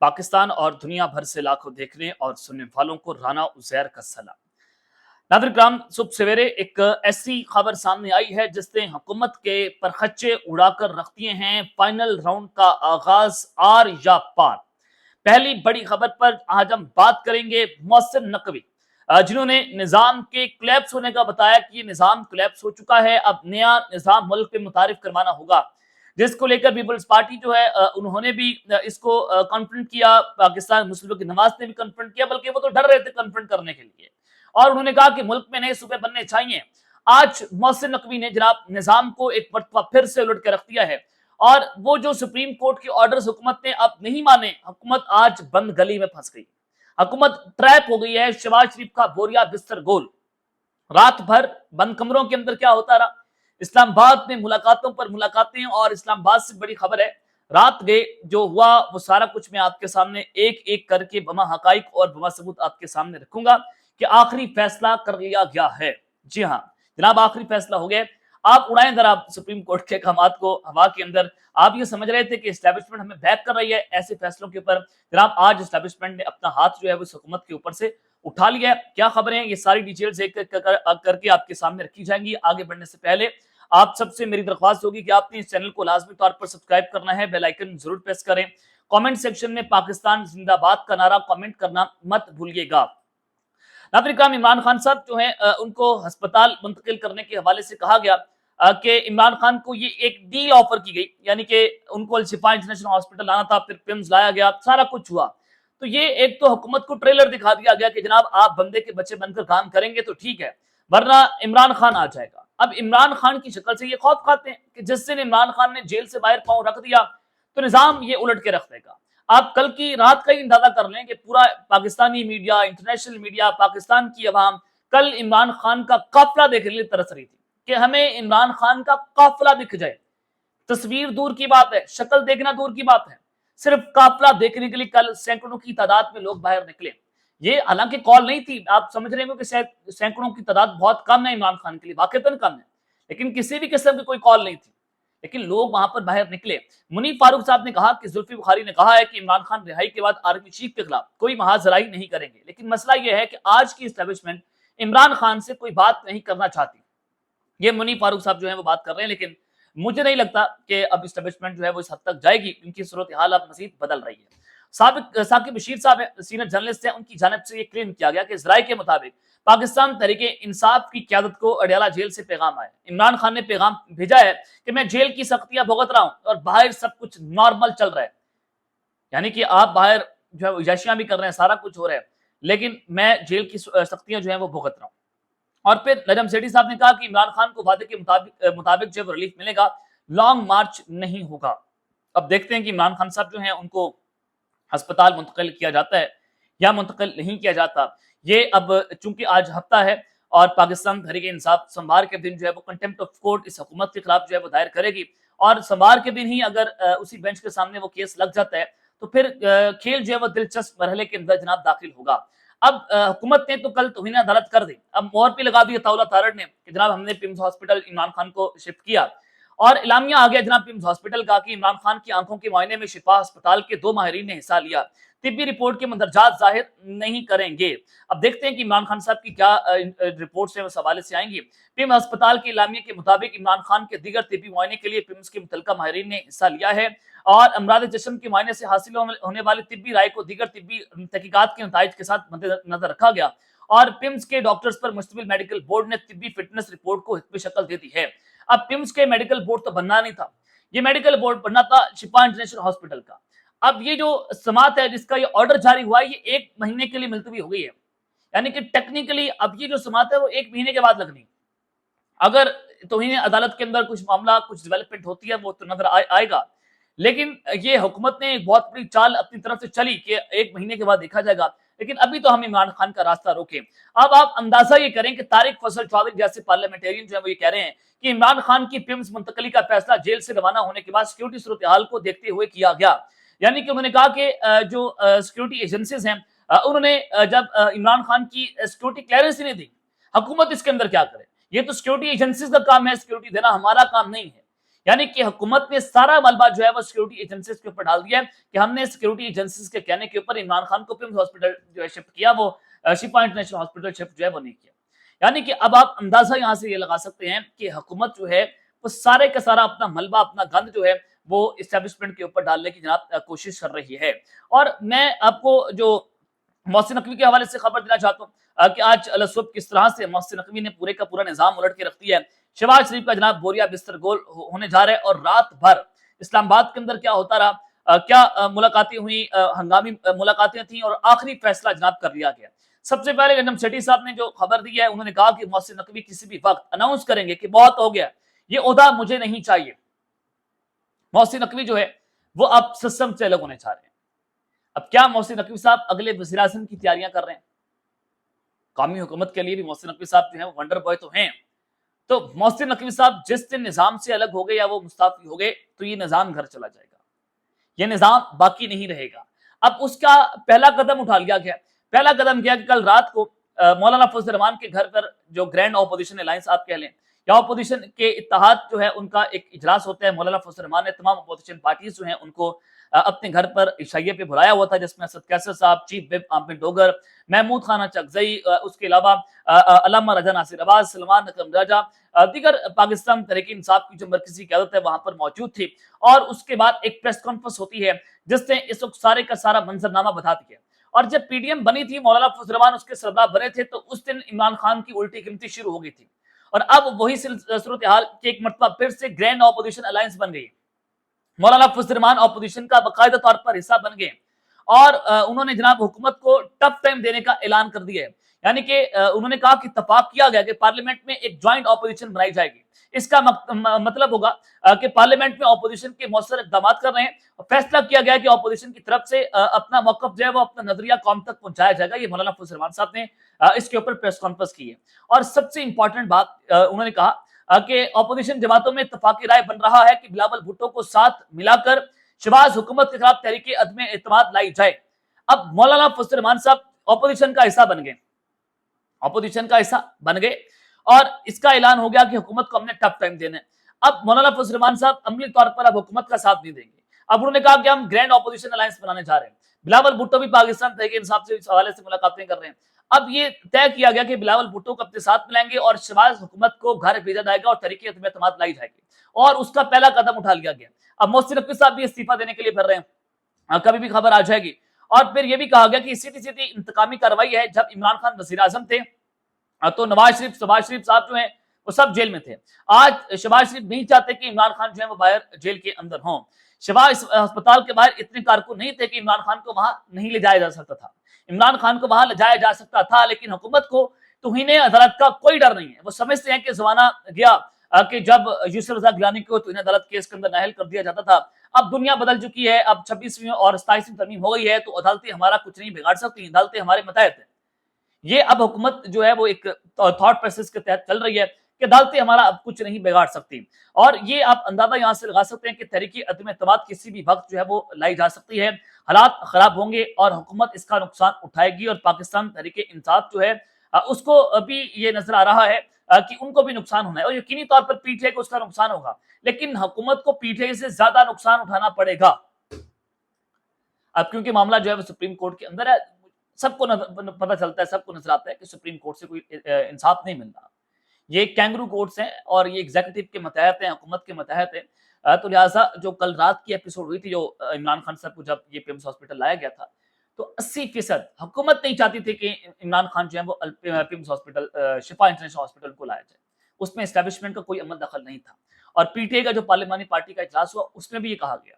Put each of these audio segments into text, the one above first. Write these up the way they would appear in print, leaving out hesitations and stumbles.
پاکستان اور دنیا بھر سے لاکھوں دیکھنے اور سننے والوں کو رانا عزیر کا سلام۔ ناظرین کرام، صبح سویرے ایک ایسی خبر سامنے آئی ہے جس نے حکومت کے پرخچے اڑا کر رکھ دیے ہیں۔ فائنل راؤنڈ کا آغاز آر یا پار۔ پہلی بڑی خبر پر آج ہم بات کریں گے محسن نقوی، جنہوں نے نظام کے کلیپس ہونے کا بتایا کہ یہ نظام کلیپس ہو چکا ہے، اب نیا نظام ملک میں متعارف کروانا ہوگا، جس کو لے کر پیپلز پارٹی جو ہے انہوں نے بھی اس کو کنفرنٹ کیا، پاکستان مسلم لیگ نواز نے بھی کنفرنٹ کیا، بلکہ وہ تو ڈر رہے تھے کنفرنٹ کرنے کے لیے، اور انہوں نے کہا کہ ملک میں نئے صوبے بننے چاہیے۔ آج محسن نقوی نے جناب نظام کو ایک مرتبہ پھر سے الٹ کے رکھ دیا ہے، اور وہ جو سپریم کورٹ کے آرڈرز حکومت نے اب نہیں مانے، حکومت آج بند گلی میں پھنس گئی، حکومت ٹریپ ہو گئی ہے۔ شہباز شریف کا بوریا بستر گول، رات بھر بند کمروں کے اندر کیا ہوتا رہا، اسلام آباد میں ملاقاتوں پر ملاقاتیں، اور اسلام آباد سے بڑی خبر ہے رات گئے جو ہوا وہ سارا کچھ میں آپ کے سامنے ایک ایک کر کے بما حقائق اور بما ثبوت آپ کے سامنے رکھوں گا کہ آخری فیصلہ کر لیا گیا ہے۔ جی ہاں جناب، آخری فیصلہ ہو گیا۔ آپ اڑائیں ذرا سپریم کورٹ کے احکامات کو ہوا کے اندر۔ آپ یہ سمجھ رہے تھے کہ اسٹیبلشمنٹ ہمیں بیک کر رہی ہے ایسے فیصلوں کے اوپر، جناب آج اسٹیبلشمنٹ نے اپنا ہاتھ جو ہے وہ اس حکومت کے اوپر سے اٹھا لیا ہے۔ کیا خبریں ہیں، یہ ساری ڈیٹیلز ایک ایک کر کے آپ کے سامنے رکھی جائیں گی۔ آگے بڑھنے سے پہلے آپ سب سے میری درخواست ہوگی کہ آپ نے اس چینل کو لازمی طور پر سبسکرائب کرنا ہے، بیل آئیکن ضرور پریس کریں، کامنٹ سیکشن میں پاکستان زندہ باد کا نعرہ کامنٹ کرنا مت بھولیے گا۔ ناظرین کرام، عمران خان صاحب جو ہیں ان کو ہسپتال منتقل کرنے کے حوالے سے کہا گیا کہ عمران خان کو یہ ایک ڈیل آفر کی گئی، یعنی کہ ان کو الشفا انٹرنیشنل ہاسپٹل لانا تھا، پھر پمز لایا گیا، سارا کچھ ہوا۔ تو یہ ایک تو حکومت کو ٹریلر دکھا دیا گیا کہ جناب آپ بندے کے بچے بن کر کام کریں گے تو ٹھیک ہے، ورنہ عمران خان آ جائے گا۔ اب عمران خان کی شکل سے یہ خوف کھاتے ہیں کہ جس دن عمران خان نے جیل سے باہر پاؤں رکھ دیا تو نظام یہ الٹ کے رکھ دے گا۔ آپ کل کی رات کا ہی اندازہ کر لیں کہ پورا Pakistani media, international media, Pakistan کی عوام کل عمران خان کا قافلہ دیکھنے کے لیے ترس رہی تھی کہ ہمیں عمران خان کا قافلہ دکھ جائے۔ تصویر دور کی بات ہے، شکل دیکھنا دور کی بات ہے، صرف قافلہ دیکھنے کے لیے کل سینکڑوں کی تعداد میں لوگ باہر نکلے۔ یہ حالانکہ کال نہیں تھی، آپ سمجھ رہے ہوں کہ سینکڑوں کی تعداد بہت کم ہے عمران خان کے لیے، واقعتاً کم ہے، لیکن کسی بھی قسم کی کوئی کال نہیں تھی، لیکن لوگ وہاں پر باہر نکلے۔ منیب فاروق صاحب نے کہا کہ زلفی بخاری نے کہا ہے کہ عمران خان رہائی کے بعد آرمی چیف کے خلاف کوئی محاذ زرائی نہیں کریں گے، لیکن مسئلہ یہ ہے کہ آج کی اسٹیبلشمنٹ عمران خان سے کوئی بات نہیں کرنا چاہتی۔ یہ منیب فاروق صاحب جو ہیں وہ بات کر رہے ہیں، لیکن مجھے نہیں لگتا کہ اب اسٹیبلشمنٹ جو ہے وہ اس حد تک جائے گی، ان کی صورتحال اب مزید بدل رہی ہے۔ سابق ثاقب بشیر صاحب سینئر جرنلسٹ ہیں، ان کی جانب سے یہ کلیم کیا گیا کہ ذرائع کے مطابق پاکستان تحریک انصاف کی قیادت کو اڈیالہ جیل سے پیغام آیا، عمران خان نے پیغام بھیجا ہے کہ میں جیل کی سختیاں بھگت رہا ہوں اور باہر سب کچھ نارمل چل رہا ہے، یعنی کہ آپ باہر جو ہے عیاشیاں بھی کر رہے ہیں، سارا کچھ ہو رہا ہے، لیکن میں جیل کی سختیاں جو ہیں وہ بھگت رہا ہوں۔ اور پھر نجم سیٹھی صاحب نے کہا کہ عمران خان کو وعدے کے مطابق جو ریلیف ملے گا، لانگ مارچ نہیں ہوگا۔ اب دیکھتے ہیں کہ عمران خان صاحب جو ہیں ان کو ہسپتال منتقل کیا جاتا ہے یا منتقل نہیں کیا جاتا۔ یہ اب چونکہ آج ہفتہ ہے اور پاکستان تحریک انصاف سوموار کے دن جو ہے وہ کنٹمپٹ آف کورٹ اس حکومت کے خلاف جو ہے وہ دائر کرے گی، اور سوموار کے دن ہی اگر اسی بینچ کے سامنے وہ کیس لگ جاتا ہے تو پھر کھیل جو ہے وہ دلچسپ مرحلے کے اندر جناب داخل ہوگا۔ اب حکومت نے تو کل توہین عدالت کر دی، اب مہر پہ لگا دی عطاءاللہ تارڑ نے کہ جناب ہم نے پمز ہاسپٹل عمران خان کو شفٹ کیا، اور اعلامیہ آ گیا جناب پمز ہاسپٹل کا کہ عمران خان کی آنکھوں کے معائنے میں شفا ہسپتال کے 2 ماہرین نے حصہ لیا، طبی رپورٹ کے مندرجات ظاہر نہیں کریں گے۔ اب دیکھتے ہیں کہ عمران خان صاحب کی کیا رپورٹس ہیں اس حوالے سے آئیں گی۔ پم ہسپتال کے اعلامیہ کے مطابق عمران خان کے دیگر طبی معائنے کے لیے پمز کے متعلقہ ماہرین نے حصہ لیا ہے، اور امراض جسم کے معائنے سے حاصل ہونے والی طبی رائے کو دیگر طبی تحقیقات کے نتائج کے ساتھ مد نظر رکھا گیا، اور پمز کے ڈاکٹرز پر مشتمل میڈیکل بورڈ نے طبی فٹنس رپورٹ کو حتمی شکل دے دی ہے۔ اب پمز کے میڈیکل بورڈ تو بننا نہیں تھا، یہ میڈیکل بورڈ بننا تھا شفا انٹرنیشنل ہاسپٹل کا۔ اب یہ جو سماعت ہے جس کا یہ آرڈر جاری ہوا ہے، یہ 1 مہینے کے لیے ملتوی ہو گئی ہے، یعنی کہ ٹیکنیکلی اب یہ جو سماعت ہے وہ 1 مہینے کے بعد لگنی۔ اگر توہین عدالت کے اندر کچھ معاملہ کچھ ڈیولپمنٹ ہوتی ہے وہ تو نظر آئے گا، لیکن یہ حکومت نے ایک بہت بڑی چال اپنی طرف سے چلی کہ 1 مہینے کے بعد دیکھا جائے گا، لیکن ابھی تو ہم عمران خان کا راستہ روکیں۔ اب آپ اندازہ یہ کریں کہ طارق فضل چودھری جیسے پارلیمنٹرین جو ہے وہ یہ کہہ رہے ہیں کہ عمران خان کی پمز منتقلی کا فیصلہ جیل سے روانہ ہونے کے بعد سیکورٹی صورتحال کو دیکھتے ہوئے کیا گیا، یعنی کہ انہوں نے کہا کہ جو سیکورٹی ایجنسیز ہیں انہوں نے جب عمران خان کی سیکورٹی کلیئرنس نہیں دی، حکومت اس کے اندر کیا کرے، یہ تو سیکورٹی ایجنسیز کا کام ہے، سیکورٹی دینا ہمارا کام نہیں ہے۔ यानी कि हुकूमत ने सारा मलबा जो है वो सिक्योरिटी एजेंसीज के ऊपर डाल दिया है कि हमने सिक्योरिटी एजेंसीज के कहने के ऊपर इमरान खान को पिम्स हॉस्पिटल जो है शिफ्ट किया, वो शिफा इंटरनेशनल हॉस्पिटल शिफ्ट जो है वो नहीं किया। यानी कि अब आप अंदाजा यहां से ये लगा सकते हैं कि हुकूमत जो है वो सारे का सारा अपना मलबा, अपना गंद जो है वो इस्टेब्लिशमेंट के ऊपर डालने की जनाब कोशिश कर रही है। और मैं आपको जो मोहसिन नकवी के हवाले से खबर देना चाहता हूँ कि आज सुबह किस तरह से मोहसिन नकवी ने पूरे का पूरा निजाम उलट के रख दिया है। शहबाज शरीफ का जनाब बोरिया बिस्तर गोल होने जा रहा है और रात भर इस्लामाबाद के अंदर क्या होता रहा, क्या मुलाकातें हुई, हंगामी मुलाकातें थी और आखिरी फैसला जनाब कर लिया गया। सबसे पहले गंजम सेठी साहब ने जो खबर दी है, उन्होंने कहा कि मोहसिन नकवी किसी भी वक्त अनाउंस करेंगे कि बहुत हो गया, ये ओहदा मुझे नहीं चाहिए। मोहसिन नकवी जो है वो अब सिस्टम से अलग होने जा रहे हैं। अब क्या मोहसिन नकवी साहब अगले वज़ीर आज़म की तैयारियां कर रहे हैं? कौमी हुकूमत के लिए भी मोहसिन नकवी साहब जो है वंडर बॉय तो हैं। तो मोहसिन नकवी साहब जिस दिन निजाम से अलग हो गए या वो मुस्ताफी हो गए तो ये निजाम घर चला जाएगा, ये निजाम बाकी नहीं रहेगा। अब उसका पहला कदम उठा लिया गया। पहला कदम किया कि कल रात को मौलाना फजल रहमान के घर पर जो ग्रैंड ऑपोजिशन अलायंस आप कह लें या ऑपोजिशन के इत्तेहाद जो है उनका एक इजलास होता है। मौलाना फजल रहमान ने तमाम ऑपोजिशन पार्टीज जो हैं उनको अपने घर पर इशाइये पे बुलाया हुआ था, जिसमें असद कैसर साहब, चीफ विप आमिर डोगर, महमूद खाना चकजई, उसके अलावा अल्लामा रजा नासिर अब्बास, सलमान नकम राजा, दीगर पाकिस्तान तहरीक इंसाफ की जो मरकजी क़यादत है वहां पर मौजूद थी। और उसके बाद एक प्रेस कॉन्फ्रेंस होती है जिसने इस वक्त सारे का सारा मंजरनामा बता दिया। और जब पीडीएम बनी थी, मौलाना फजल रहमान उसके सरबराह बने थे, तो उस दिन इमरान खान की उल्टी गिनती शुरू हो गई थी। और अब वही सूरत हाल की एक मरतबा फिर से ग्रैंड ऑपोजिशन अलायंस बन गई। मौलाना फजल रहमान ऑपोजिशन का बाकायदा तौर पर हिस्सा बन गए और उन्होंने जनाब हुकूमत को टफ टाइम देने का ऐलान कर दिया है। यानी कि उन्होंने कहा कि इत्तेफाक किया गया कि पार्लियामेंट में एक ज्वाइंट ऑपोजिशन बनाई जाएगी। इसका मतलब होगा कि पार्लियामेंट में ऑपोजिशन के मौसर इकदाम कर रहे हैं और फैसला किया गया कि ऑपोजिशन की तरफ से अपना मौकफ जो है वो अपना नजरिया कौम तक पहुंचाया जाएगा। ये मौलाना फजल रहमान साहब ने इसके ऊपर प्रेस कॉन्फ्रेंस की है। और सबसे इंपॉर्टेंट बात उन्होंने कहा कि ऑपोजिशन जमातों में इत्तेफाकी राय बन रहा है कि बिलावल भुट्टो को साथ मिलाकर शहबाज हुकूमत के खिलाफ तहरीक अदम एतमाद लाई जाए। अब मौलाना फजल रहमान साहब ऑपोजिशन का हिस्सा बन गए, ऑपोजिशन का हिस्सा बन गए और इसका ऐलान हो गया कि हुकूमत को हमने टफ टाइम देना है। अब मौलाना फजल रहमान साहब अमली तौर पर अब हुकूमत का साथ नहीं देंगे। अब उन्होंने कहा कि हम ग्रैंड ऑपोजिशन अलायंस बनाने जा रहे हैं। बिलावल भुट्टो भी पाकिस्तान तहरीक इंसाफ से इस हवाले से मुलाकातें कर रहे हैं। अब ये तय किया गया कि बिलावल भुट्टो को अपने साथ मिलाएंगे और शहबाज हुकूमत को घर भेजा जाएगा और तहरीक अदम एतमाद लाई जाएगी। और उसका पहला कदम उठा लिया गया। अब मोहसिन नकवी साहब भी इस्तीफा देने के लिए फिर रहे हैं, कभी भी खबर आ जाएगी। और फिर यह भी कहा गया कि सीधी सीधी इंतकामी कार्रवाई है। जब इमरान खान वजीर आजम थे तो नवाज शरीफ, शहबाज शरीफ साहब जो है वो सब जेल में थे। आज शहबाज शरीफ नहीं चाहते कि इमरान खान जो है वो बाहर जेल के अंदर हों। शहबाज अस्पताल के बाहर इतने कारकुन नहीं थे कि इमरान खान को वहां नहीं ले जाया जा सकता था। इमरान खान को वहां ले जाया जा सकता था, लेकिन हुकूमत को तौहीन अदालत का कोई डर नहीं है। वो समझते हैं कि जमाना गया कि जब यूसुफ रजा गिलानी को तौहीन अदालत केस के अंदर नाअहल कर दिया जाता था। अब दुनिया बदल चुकी है। अब 26वीं और 27वीं तरमीम हो गई है, तो अदालतें हमारा कुछ नहीं बिगाड़ सकती, अदालतें हमारे मतहत है। ये अब हुकूमत जो है वो एक थॉट प्रोसेस के तहत चल रही है कि अदालतें हमारा अब कुछ नहीं बिगाड़ सकती। और ये आप अंदाजा यहां से लगा सकते हैं कि तहरीक अदम एतमाद किसी भी वक्त जो है वो लाई जा सकती है। हालात खराब होंगे और हुकूमत इसका नुकसान उठाएगी और पाकिस्तान तहरीक इंसाफ जो है उसको अभी ये नजर आ रहा है कि उनको भी नुकसान होना है और यकीनी तौर पर पीटीआई को उसका नुकसान होगा, लेकिन हुकूमत को पीटीआई से ज्यादा नुकसान उठाना पड़ेगा। अब क्योंकि मामला जो है वो सुप्रीम कोर्ट के अंदर है, सबको पता चलता है, सबको नजर आता है कि सुप्रीम कोर्ट से कोई इंसाफ नहीं मिल रहा। ये कैंगरू कोर्ट्स हैं और ये एग्जीक्यूटिव के मतहत हैं, हुकूमत के मतहत है। तो लिहाजा जो कल रात की एपिसोड हुई थी, जो इमरान खान साहब को जब ये पिम्स हॉस्पिटल लाया गया था, तो 80% हुकूमत नहीं चाहती थी कि इमरान खान जो है वो पिम्स हॉस्पिटल, शिफा इंटरनेशनल हॉस्पिटल को लाया जाए। उसमें एस्टेब्लिशमेंट का कोई अमल दखल नहीं था। और पीटीआई का जो पार्लियामानी पार्टी का इजलास हुआ उसमें भी ये कहा गया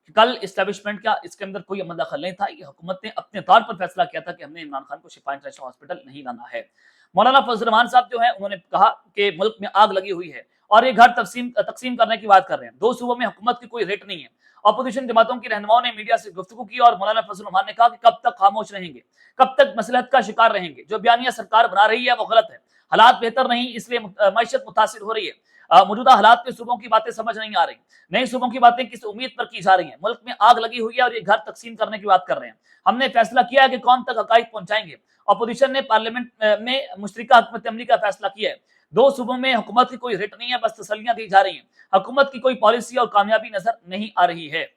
कि कल एस्टेब्लिशमेंट का इसके अंदर कोई अमल दखल नहीं था। ये हुकूमत ने अपने तौर पर फैसला किया था कि हमने इमरान खान को शिफा इंटरनेशनल हॉस्पिटल नहीं लाना है। मौलाना फजल रहमान साहब जो है उन्होंने कहा कि मुल्क में आग लगी हुई है और ये घर तकसीम करने की बात कर रहे हैं। 2 सूबों में हुकूमत की कोई रेट नहीं है। अपोजिशन जमातों की रहनुमाओं ने मीडिया से गुफ्तगू की और मौलाना फजल रहमान ने कहा कि कब तक खामोश रहेंगे, कब तक मसलहत का शिकार रहेंगे। जो बयानिया सरकार बना रही है वो गलत है। हालात बेहतर नहीं, इसलिए मईशत मुतासिर हो रही है। मौजूदा हालात में सूबों की बातें समझ नहीं आ रही, नई सूबों की बातें किस उम्मीद पर की जा रही हैं। मुल्क में आग लगी हुई है और ये घर तकसीम करने की बात कर रहे हैं। हमने फैसला किया है कि कौम तक हकाइक पहुंचाएंगे। अपोजिशन ने पार्लियामेंट में मुश्तरका हुकूमत अमली का फैसला किया है। दो सूबों में हुकूमत की कोई रिट नहीं है, बस तसल्लियां दी जा रही हैं। हुकूमत की कोई पॉलिसी और कामयाबी नजर नहीं आ रही है।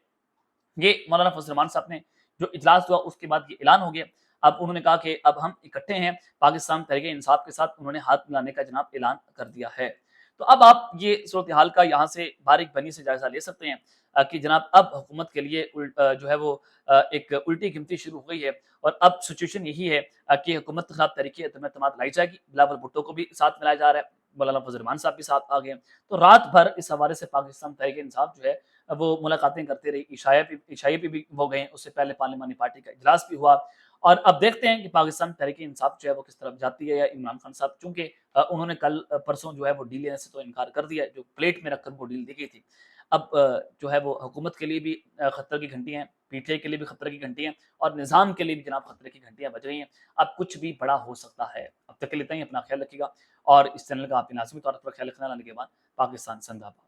ये मौलाना फजल रहमान साहब ने जो इजलास हुआ उसके बाद ये ऐलान हो गया। अब उन्होंने कहा कि अब हम इकट्ठे हैं, पाकिस्तान तहरीक इंसाफ के साथ उन्होंने हाथ मिलाने का जनाब ऐलान कर दिया है। तो अब आप ये सूरत हाल का यहाँ से बारीक बनी से जायजा ले सकते हैं कि जनाब अब हुकूमत के लिए जो है वो एक उल्टी गिनती शुरू हो गई है और अब सिचुएशन यही है कि हुकूमत के खिलाफ तहरीक एतमाद लाई जाएगी। बिलावल भुट्टो को भी साथ मिलाया जा रहा है, मौलाना फजल रहमान साहब भी साथ आ गए हैं। तो रात भर इस हवाले से पाकिस्तान तहरीक इंसाफ जो है वो मुलाकातें करते रही, इशाए पे भी वो गए, उससे पहले पार्लिमानी पार्टी का इजलास भी हुआ और अब देखते हैं कि पाकिस्तान तहरीक इंसाफ जो है वो किस तरफ जाती है। या इमरान खान साहब चूंकि उन्होंने कल परसों जो है वो डील लेने से तो इनकार कर दिया है, जो प्लेट में रखकर वो डील दी गई थी। अब जो है वो हुकूमत के लिए भी खतरे की घंटियां हैं, पीटीआई के लिए भी खतरे की घंटियां हैं और निज़ाम के लिए भी जनाब खतरे की घंटियां बज रही हैं। अब कुछ भी बड़ा हो सकता है। अब तक के लिए इतना ही, अपना ख्याल रखिएगा और इस चैनल का आप लाजमी तौर पर ख्याल रखना। लाने के बाद पाकिस्तान जिंदाबाद।